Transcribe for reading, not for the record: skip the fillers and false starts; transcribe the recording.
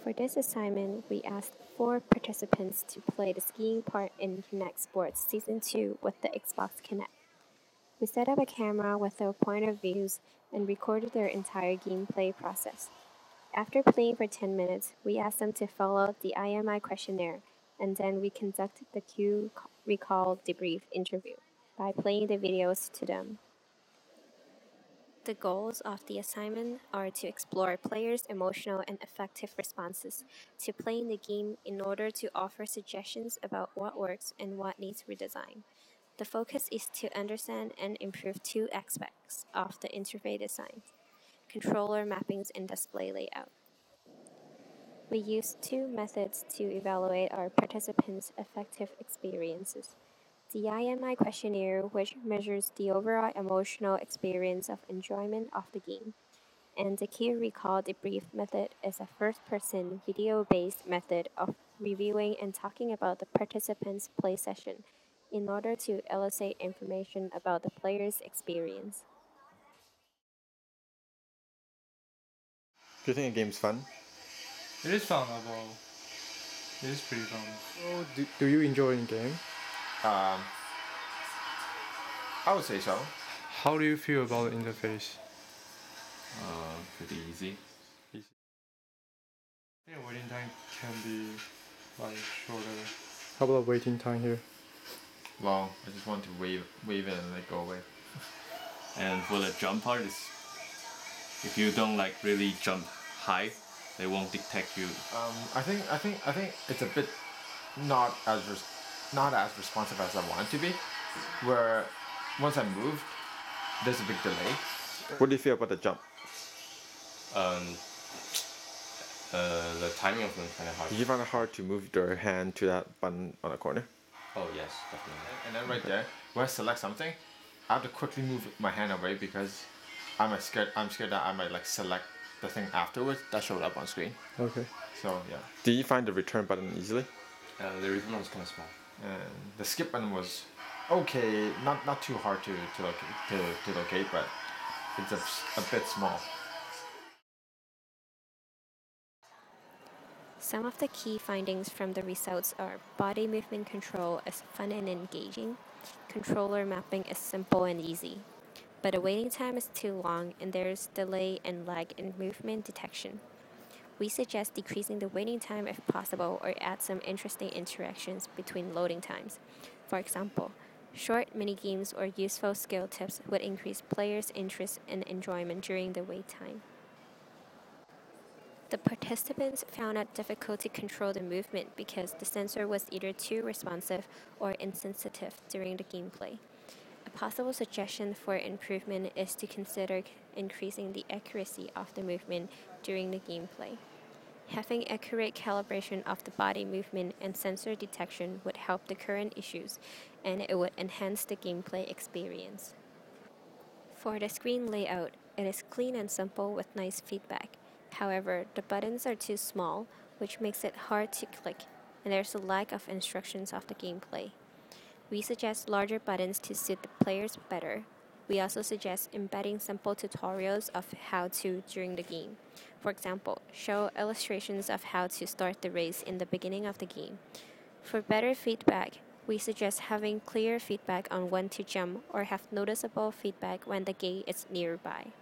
For this assignment, we asked 4 participants to play the skiing part in Kinect Sports Season 2 with the Xbox Kinect. We set up a camera with their point of views and recorded their entire gameplay process. After playing for 10 minutes, we asked them to fill out the IMI questionnaire, and then we conducted the cue recall debrief interview by playing the videos to them. The goals of the assignment are to explore players' emotional and affective responses to playing the game in order to offer suggestions about what works and what needs redesign. The focus is to understand and improve 2 aspects of the interface design: controller mappings and display layout. We used 2 methods to evaluate our participants' affective experiences. The IMI questionnaire, which measures the overall emotional experience of enjoyment of the game, and the key recall debrief method is a first-person video-based method of reviewing and talking about the participants' play session in order to elicit information about the player's experience. Do you think a game's fun? It is fun, although it is pretty fun. Oh, do you enjoy in game? I would say so. How do you feel about the interface? Pretty easy. I think waiting time can be like shorter. How about waiting time here? Well, I just want to wave it and let go away. And for the jump part, is if you don't like really jump high, they won't detect you. I think it's a bit not as responsive as I want it to be. Where once I move, there's a big delay. What do you feel about the jump? The timing of them is kind of hard. Did you find it hard to move your hand to that button on the corner? Oh yes, definitely. And then right there, when I select something, I have to quickly move my hand away because I'm scared that I might like select the thing afterwards that showed up on screen. Okay. So yeah. Did you find the return button easily? The return was kind of small. And the skip button was okay, not too hard to locate, but it's a bit small. Some of the key findings from the results are body movement control is fun and engaging, controller mapping is simple and easy, but the waiting time is too long and there is delay and lag in movement detection. We suggest decreasing the waiting time if possible or add some interesting interactions between loading times. For example, short mini-games or useful skill tips would increase players' interest and enjoyment during the wait time. The participants found it difficult to control the movement because the sensor was either too responsive or insensitive during the gameplay. A possible suggestion for improvement is to consider increasing the accuracy of the movement during the gameplay. Having accurate calibration of the body movement and sensor detection would help the current issues, and it would enhance the gameplay experience. For the screen layout, it is clean and simple with nice feedback. However, the buttons are too small, which makes it hard to click, and there's a lack of instructions of the gameplay. We suggest larger buttons to suit the players better. We also suggest embedding simple tutorials of how to during the game. For example, show illustrations of how to start the race in the beginning of the game. For better feedback, we suggest having clear feedback on when to jump or have noticeable feedback when the gate is nearby.